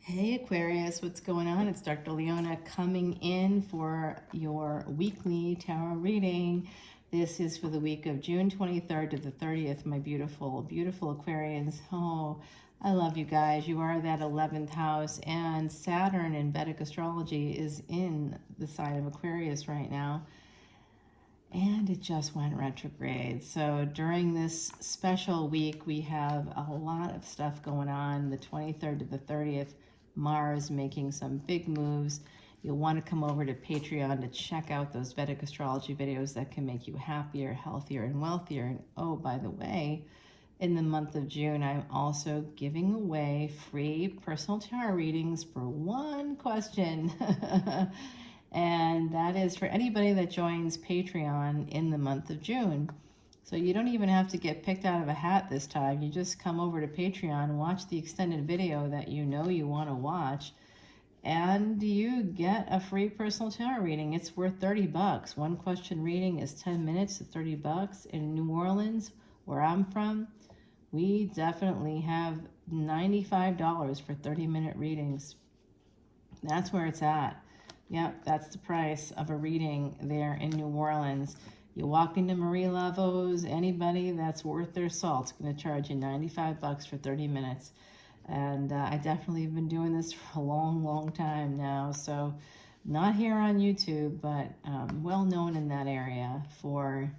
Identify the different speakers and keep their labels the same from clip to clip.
Speaker 1: Hey Aquarius, what's going on? It's Dr. Leona coming in for your weekly tarot reading. This is for the week of June 23rd to the 30th, my beautiful, beautiful Aquarians. Oh, I love you guys. You are that 11th house, and Saturn in Vedic Astrology is in the sign of Aquarius right now. And it just went retrograde. So during this special week, we have a lot of stuff going on. The 23rd to the 30th, Mars making some big moves. You'll want to come over to Patreon to check out those Vedic astrology videos that can make you happier, healthier, and wealthier. And oh, by the way, in the month of June, I'm also giving away free personal tarot readings for one question. And that is for anybody that joins Patreon in the month of June. So you don't even have to get picked out of a hat this time. You just come over to Patreon, watch the extended video that you know you want to watch, and you get a free personal tarot reading. It's worth 30 bucks. One question reading is 10 minutes at 30 bucks. In New Orleans, where I'm from, we definitely have $95 for 30-minute readings. That's where it's at. Yep, that's the price of a reading there in New Orleans. You walk into Marie Laveau's, anybody that's worth their salt is going to charge you 95 bucks for 30 minutes. And I definitely have been doing this for a long, long time now. So not here on YouTube, but well known in that area for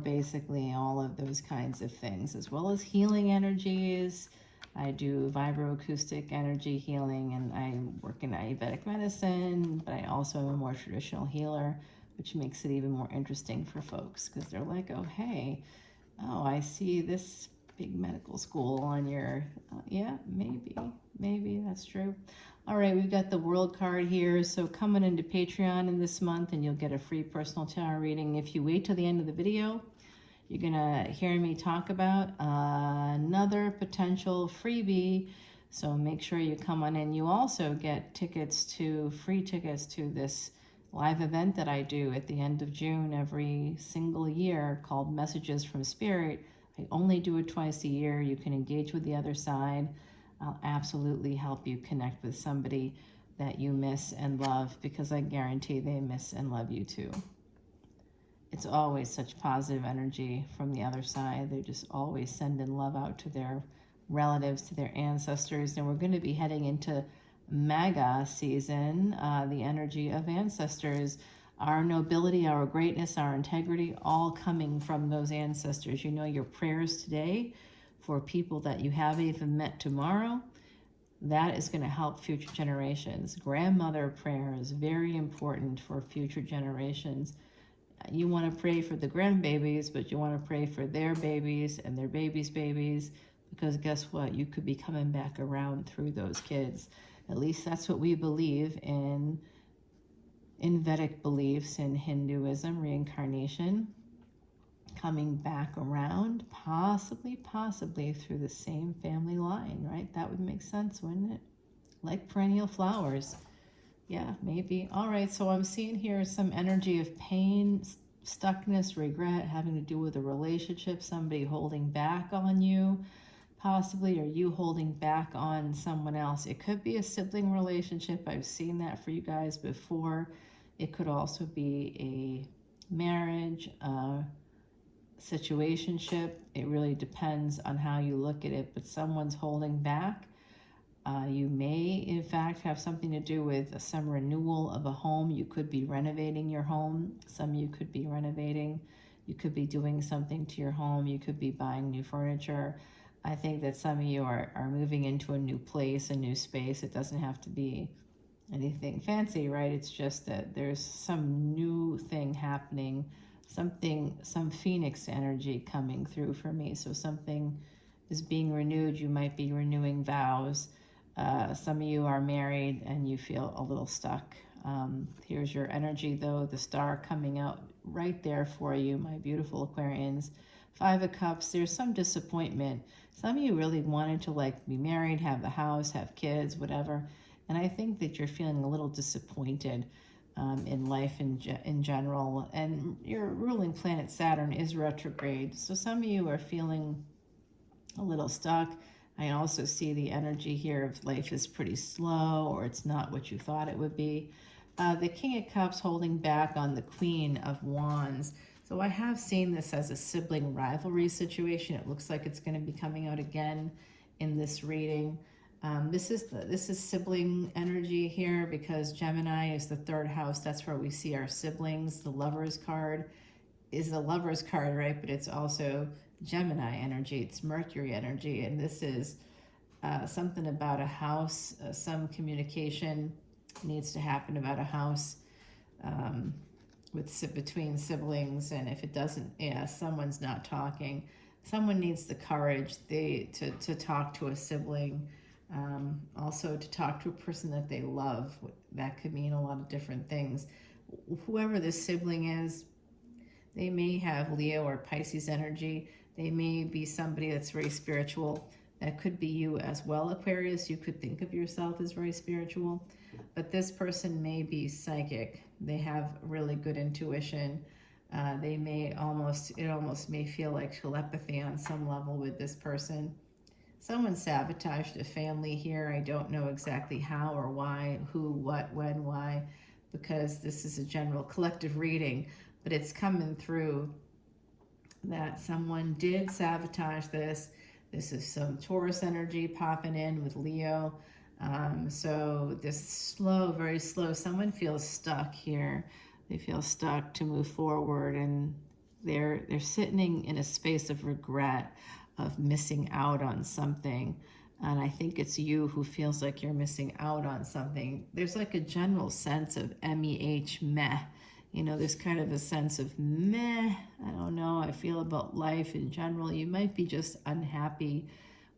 Speaker 1: basically all of those kinds of things, as well as healing energies. I do vibroacoustic energy healing, and I work in Ayurvedic medicine, but I also am a more traditional healer, which makes it even more interesting for folks because they're like, oh, hey, oh, I see this big medical school on your, yeah, maybe that's true. All right, we've got the World card here. So coming into Patreon in this month, and you'll get a free personal tarot reading. If you wait till the end of the video, you're going to hear me talk about another potential freebie. So make sure you come on in. You also get free tickets to this live event that I do at the end of June every single year called Messages from Spirit. I only do it twice a year. You can engage with the other side. I'll absolutely help you connect with somebody that you miss and love, because I guarantee they miss and love you too. It's always such positive energy from the other side. They're just always sending love out to their relatives, to their ancestors. And we're going to be heading into MAGA season, the energy of ancestors, our nobility, our greatness, our integrity, all coming from those ancestors. You know, your prayers today for people that you haven't even met tomorrow, that is going to help future generations. Grandmother prayer is very important for future generations. You want to pray for the grandbabies, but you want to pray for their babies and their babies' babies, because guess what? You could be coming back around through those kids. At least that's what we believe in Vedic beliefs, in Hinduism, reincarnation, coming back around, possibly through the same family line, right? That would make sense, wouldn't it? Like perennial flowers. Yeah, maybe. All right, so I'm seeing here some energy of pain, stuckness, regret, having to do with a relationship, somebody holding back on you, possibly, or you holding back on someone else. It could be a sibling relationship. I've seen that for you guys before. It could also be a marriage, situationship. It really depends on how you look at it, but someone's holding back. You may, in fact, have something to do with some renewal of a home. You could be renovating your home. Some of you could be renovating. You could be doing something to your home. You could be buying new furniture. I think that some of you are moving into a new place, a new space. It doesn't have to be anything fancy, right? It's just that there's some new thing happening, some phoenix energy coming through for me. So something is being renewed. You might be renewing vows. Some of you are married and you feel a little stuck. Here's your energy, though. The star coming out right there for you, my beautiful Aquarians. 5 of Cups, there's some disappointment. Some of you really wanted to be married, have the house, have kids, whatever. And I think that you're feeling a little disappointed in life in general. And your ruling planet Saturn is retrograde. So some of you are feeling a little stuck. I also see the energy here of life is pretty slow, or it's not what you thought it would be. The King of Cups holding back on the Queen of Wands. So I have seen this as a sibling rivalry situation. It looks like it's going to be coming out again in this reading. This is sibling energy here, because Gemini is the third house. That's where we see our siblings. The Lover's card is the Lover's card, right? But it's also Gemini energy. It's Mercury energy, and this is something about a house. Some communication needs to happen about a house between siblings, and if it doesn't, yeah, someone's not talking. Someone needs the courage to talk to a sibling. Also to talk to a person that they love. That could mean a lot of different things. Whoever this sibling is, they may have Leo or Pisces energy. They may be somebody that's very spiritual. That could be you as well, Aquarius. You could think of yourself as very spiritual. But this person may be psychic. They have really good intuition. They may it almost may feel like telepathy on some level with this person. Someone sabotaged a family here. I don't know exactly how or why, who, what, when, why, because this is a general collective reading, but it's coming through that someone did sabotage this. This is some Taurus energy popping in with Leo. So this slow, very slow, someone feels stuck here. They feel stuck to move forward, and they're sitting in a space of regret, of missing out on something. And I think it's you who feels like you're missing out on something. There's like a general sense of MEH, meh. You know, there's kind of a sense of meh, I don't know, I feel about life in general. You might be just unhappy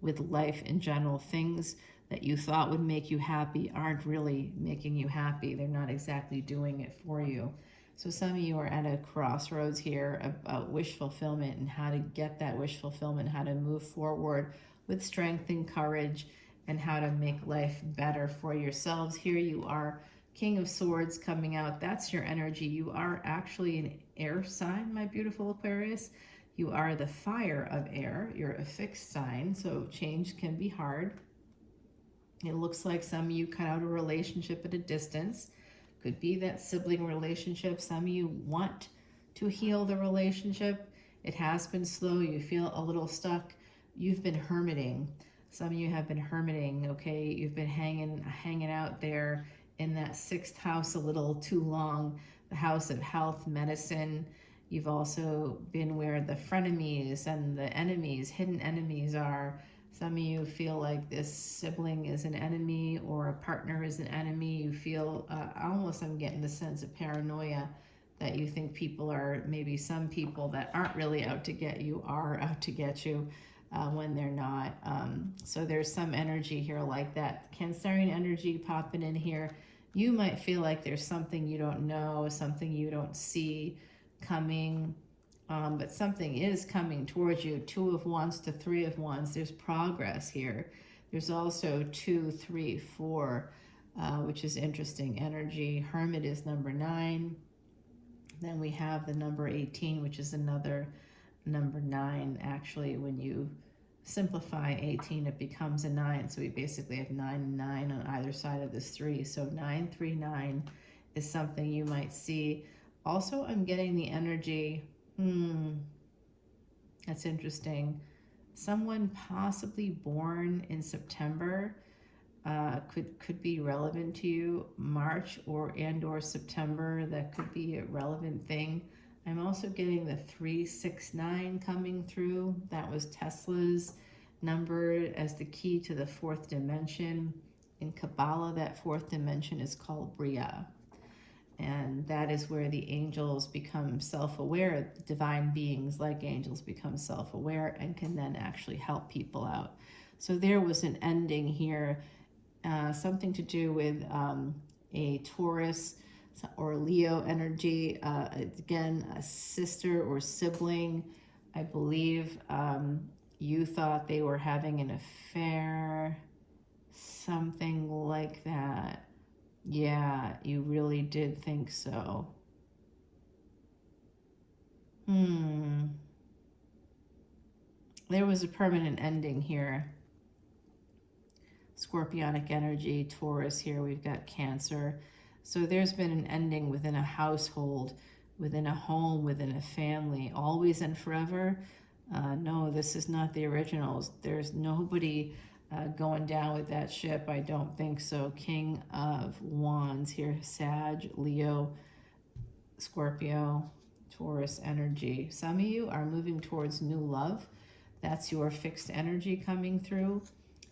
Speaker 1: with life in general. Things that you thought would make you happy aren't really making you happy. They're not exactly doing it for you. So some of you are at a crossroads here about wish fulfillment and how to get that wish fulfillment, how to move forward with strength and courage, and how to make life better for yourselves. Here you are, King of Swords coming out. That's your energy. You are actually an air sign, my beautiful Aquarius. You are the fire of air. You're a fixed sign, so change can be hard. It looks like some of you cut out a relationship at a distance. Could be that sibling relationship. Some of you want to heal the relationship. It has been slow. You feel a little stuck. You've been hermiting. Some of you have been hermiting, okay? You've been hanging out there in that sixth house a little too long, the house of health, medicine. You've also been where the frenemies and the enemies, hidden enemies are. Some of you feel like this sibling is an enemy, or a partner is an enemy. You feel almost, I'm getting the sense of paranoia, that you think people are, maybe some people that aren't really out to get you are out to get you when they're not. So there's some energy here like that. Cancerian energy popping in here. You might feel like there's something you don't know, something you don't see coming. But something is coming towards you. 2 of Wands to 3 of Wands. There's progress here. There's also 2, 3, 4, which is interesting energy. Hermit is number 9. Then we have the number 18, which is another number 9. Actually, when you simplify 18, it becomes a 9. So we basically have 9 and 9 on either side of this 3. So 939 is something you might see. Also, I'm getting the energy. That's interesting. Someone possibly born in September could be relevant to you. March or September, that could be a relevant thing. I'm also getting the 369 coming through. That was Tesla's number as the key to the 4th dimension. In Kabbalah, that 4th dimension is called Bria. And that is where the angels become self-aware. Divine beings like angels become self-aware and can then actually help people out. So there was an ending here, something to do with a Taurus or Leo energy. Again, a sister or sibling. I believe you thought they were having an affair, something like that. Yeah, you really did think so. There was a permanent ending here. scorpionic energy, Taurus here, we've got Cancer. So there's been an ending within a household, within a home, within a family, always and forever. No, this is not the originals. There's nobody going down with that ship. I don't think so. King of Wands here, Sag, Leo, Scorpio, Taurus energy. Some of you are moving towards new love. That's your fixed energy coming through.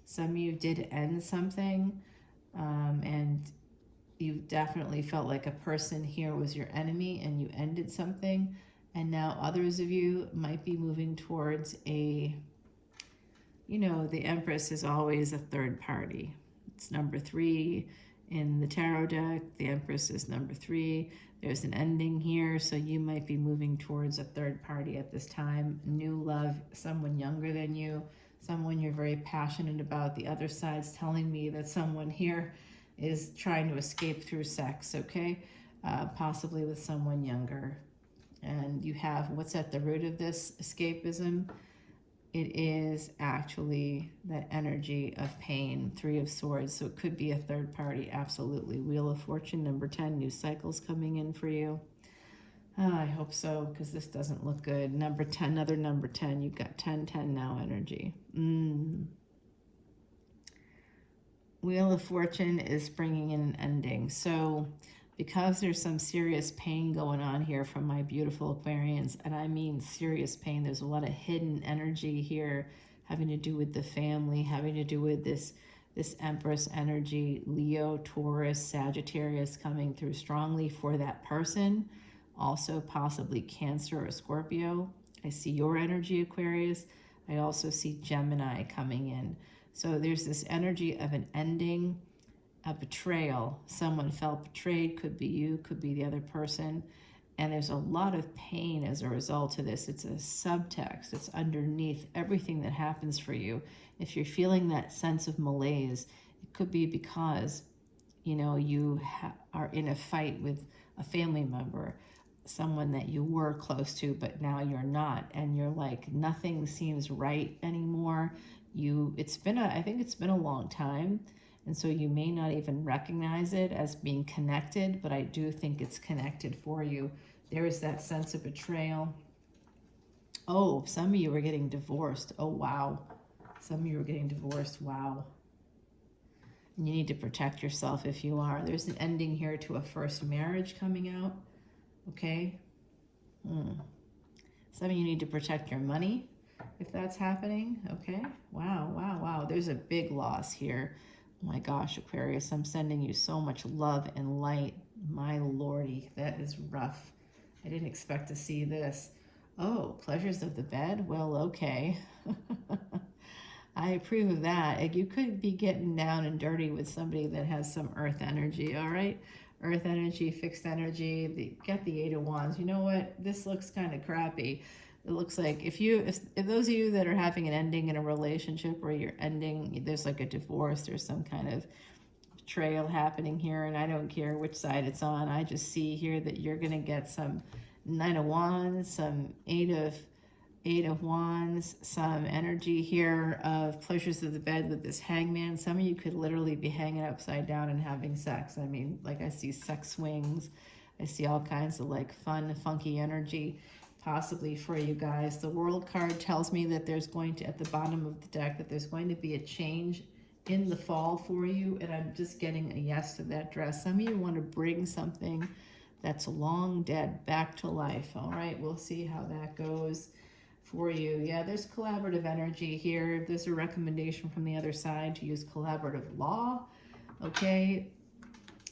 Speaker 1: Some of you did end something, and you definitely felt like a person here was your enemy and you ended something. And now others of you might be moving towards a, you know, the Empress is always a third party. It's number 3 in the tarot deck. The Empress is number 3. There's an ending here, so you might be moving towards a third party at this time. New love, someone younger than you, someone you're very passionate about. The other side's telling me that someone here is trying to escape through sex, okay? Possibly with someone younger. And you have, what's at the root of this escapism? It is actually that energy of pain, 3 of Swords. So it could be a third party, absolutely. Wheel of Fortune, number 10, new cycles coming in for you. I hope so, because this doesn't look good. Number 10, another number 10. You've got 10-10 now energy. Wheel of Fortune is bringing in an ending. So because there's some serious pain going on here from my beautiful Aquarians, and I mean serious pain, there's a lot of hidden energy here having to do with the family, having to do with this Empress energy, Leo, Taurus, Sagittarius coming through strongly for that person. Also possibly Cancer or Scorpio. I see your energy, Aquarius. I also see Gemini coming in. So there's this energy of an ending, a betrayal. Someone felt betrayed, could be you, could be the other person. And there's a lot of pain as a result of this. It's a subtext. It's underneath everything that happens for you. If you're feeling that sense of malaise, it could be because, you know, you are in a fight with a family member, someone that you were close to, but now you're not. And you're like, nothing seems right anymore. I think it's been a long time. And so you may not even recognize it as being connected, but I do think it's connected for you. There is that sense of betrayal. Oh, some of you are getting divorced. Oh, wow. Some of you are getting divorced. Wow. And you need to protect yourself if you are. There's an ending here to a first marriage coming out. Okay. Some of you need to protect your money if that's happening. Okay. Wow, wow, wow. There's a big loss here. Oh my gosh, Aquarius, I'm sending you so much love and light. My lordy, that is rough. I didn't expect to see this. Oh, pleasures of the bed? Well, okay. I approve of that. You could be getting down and dirty with somebody that has some earth energy, all right? Earth energy, fixed energy, get the 8 of Wands. You know what? This looks kind of crappy. It looks like if those of you that are having an ending in a relationship or you're ending, there's like a divorce, there's some kind of betrayal happening here, and I don't care which side it's on. I just see here that you're going to get some 9 of Wands, some 8 of Wands, some energy here of pleasures of the bed with this Hangman. Some of you could literally be hanging upside down and having sex. I mean, like I see sex swings. I see all kinds of like fun, funky energy possibly for you guys. The World card tells me that there's going to, at the bottom of the deck, that there's going to be a change in the fall for you, and I'm just getting a yes to that dress. Some of you want to bring something that's long dead back to life. All right, we'll see how that goes for you. Yeah, there's collaborative energy here. There's a recommendation from the other side to use collaborative law. Okay,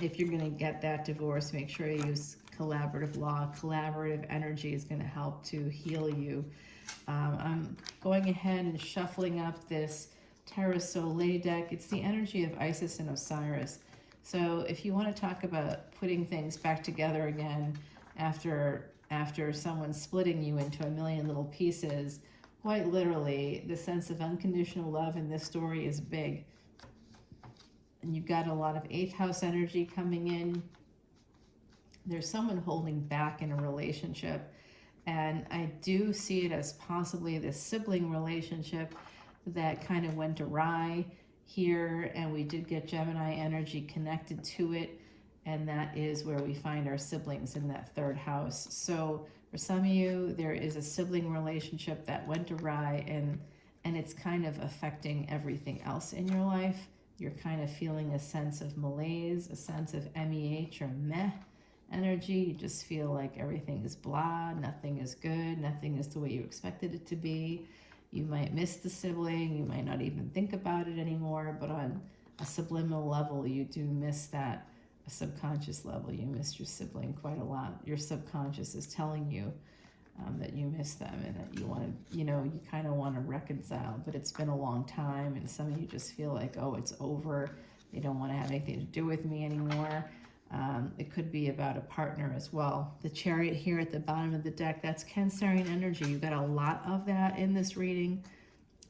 Speaker 1: if you're going to get that divorce, make sure you use collaborative law. Collaborative energy is going to help to heal you. I'm going ahead and shuffling up this Terra Soleil deck. It's the energy of Isis and Osiris. So if you want to talk about putting things back together again after someone splitting you into a million little pieces, quite literally, the sense of unconditional love in this story is big. And you've got a lot of 8th house energy coming in. There's someone holding back in a relationship. And I do see it as possibly this sibling relationship that kind of went awry. here, and we did get Gemini energy connected to it, and that is where we find our siblings in that third house. So for some of you, there is a sibling relationship that went awry, and it's kind of affecting everything else in your life. You're kind of feeling a sense of malaise, a sense of MEH or meh energy. You just feel like everything is blah, nothing is good, nothing is the way you expected it to be. You might miss the sibling, you might not even think about it anymore, but on a subliminal level, you do miss that. A subconscious level, you miss your sibling quite a lot. Your subconscious is telling you that you miss them and that you want to, you kind of want to reconcile, but it's been a long time, and some of you just feel like, oh, it's over. They don't want to have anything to do with me anymore. It could be about a partner as well. The Chariot here at the bottom of the deck, that's Cancerian energy. You got a lot of that in this reading.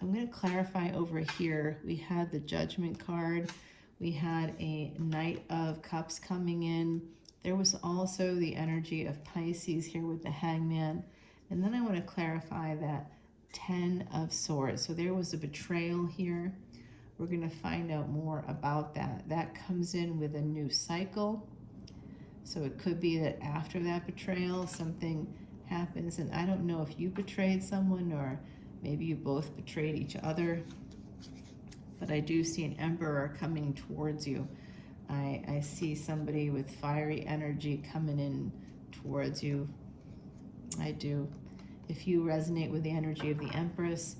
Speaker 1: I'm going to clarify over here. We had the Judgment card. We had a Knight of Cups coming in. There was also the energy of Pisces here with the Hangman. And then I want to clarify that 10 of Swords. So there was a betrayal here. We're going to find out more about that. That comes in with a new cycle. So it could be that after that betrayal, something happens. And I don't know if you betrayed someone or maybe you both betrayed each other. But I do see an Emperor coming towards you. I see somebody with fiery energy coming in towards you. I do. If you resonate with the energy of the Empress,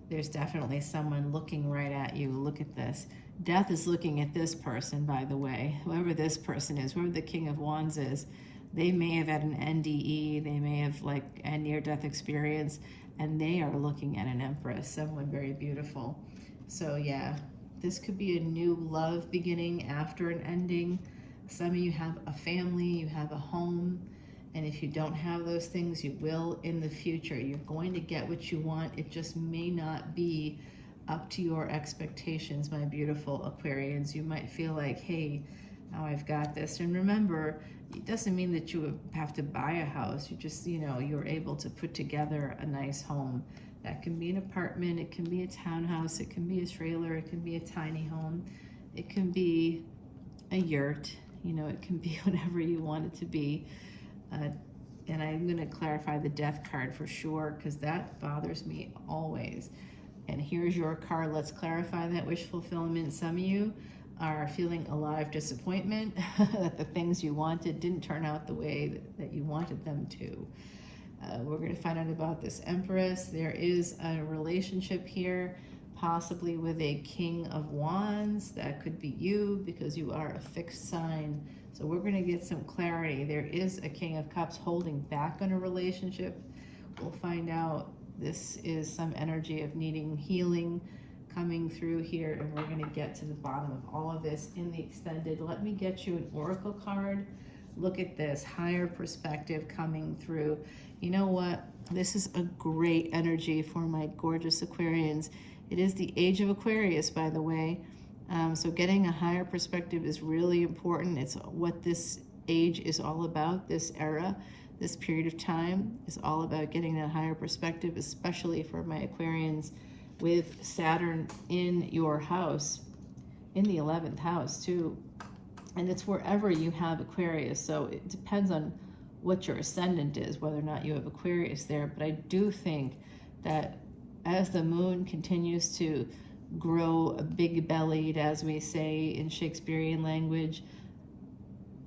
Speaker 1: there's definitely someone looking right at you. Look at this. Death is looking at this person, by the way. Whoever this person is, whoever the King of Wands is, they may have had an NDE, they may have like a near-death experience, and they are looking at an Empress, someone very beautiful. So yeah, this could be a new love beginning after an ending. Some of you have a family, you have a home, and if you don't have those things, you will in the future. You're going to get what you want. It just may not be up to your expectations, my beautiful Aquarians. You might feel like, hey, now I've got this. And remember, it doesn't mean that you have to buy a house. You just, you're able to put together a nice home. That can be an apartment, it can be a townhouse, it can be a trailer, it can be a tiny home, it can be a yurt, it can be whatever you want it to be. And I'm going to clarify the Death card for sure, because that bothers me always. And here's your card. Let's clarify that wish fulfillment. Some of you are feeling a lot of disappointment that the things you wanted didn't turn out the way that you wanted them to. We're going to find out about this Empress. There is a relationship here, possibly with a King of Wands. That could be you because you are a fixed sign. So we're going to get some clarity. There is a King of Cups holding back on a relationship. We'll find out. This is some energy of needing healing coming through here, and we're going to get to the bottom of all of this in the extended. Let me get you an oracle card. Look at this, higher perspective coming through. You know what? This is a great energy for my gorgeous Aquarians. It is the age of Aquarius, by the way. So getting a higher perspective is really important. It's what this age is all about, this era. This period of time is all about getting that higher perspective, especially for my Aquarians with Saturn in your house, in the 11th house too. And it's wherever you have Aquarius. So it depends on what your ascendant is, whether or not you have Aquarius there. But I do think that as the moon continues to grow big-bellied, as we say in Shakespearean language,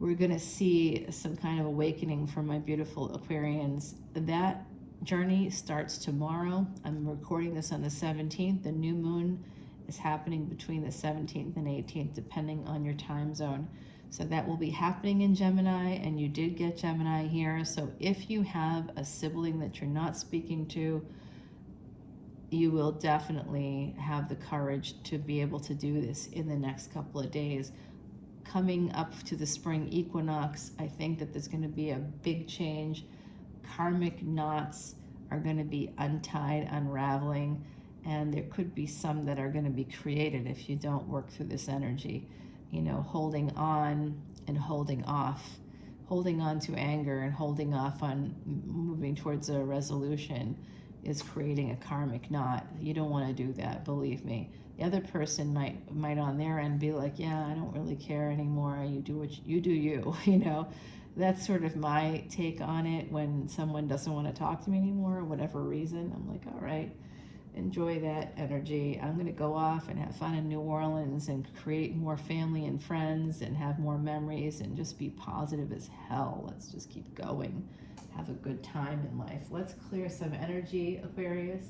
Speaker 1: we're going to see some kind of awakening for my beautiful Aquarians. That journey starts tomorrow. I'm recording this on the 17th. The new moon is happening between the 17th and 18th, depending on your time zone. So that will be happening in Gemini, and you did get Gemini here. So if you have a sibling that you're not speaking to, you will definitely have the courage to be able to do this in the next couple of days. Coming up to the spring equinox, I think that there's going to be a big change. Karmic knots are going to be untied, unraveling, and there could be some that are going to be created if you don't work through this energy. Holding on and holding off, holding on to anger and holding off on moving towards a resolution is creating a karmic knot. You don't want to do that, believe me. The other person might on their end be like, yeah, I don't really care anymore. You do what you do, you know. That's sort of my take on it. When someone doesn't want to talk to me anymore, or whatever reason, I'm like, all right, enjoy that energy. I'm going to go off and have fun in New Orleans and create more family and friends and have more memories and just be positive as hell. Let's just keep going. Have a good time in life. Let's clear some energy, Aquarius.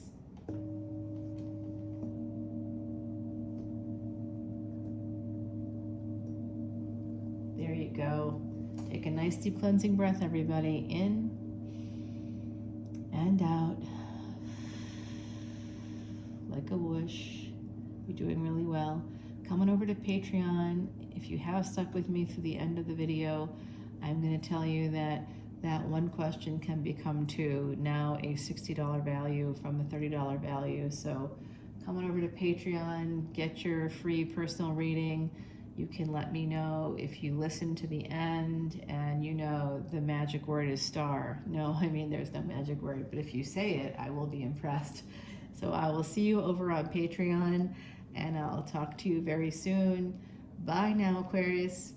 Speaker 1: There you go. Take a nice deep cleansing breath, everybody. In and out. Like a whoosh. You're doing really well. Come on over to Patreon. If you have stuck with me through the end of the video, I'm going to tell you that one question can become two, now a $60 value from a $30 value. So come on over to Patreon, get your free personal reading. You can let me know if you listen to the end and you know the magic word is star. No, I mean, there's no magic word, but if you say it, I will be impressed. So I will see you over on Patreon, and I'll talk to you very soon. Bye now, Aquarius.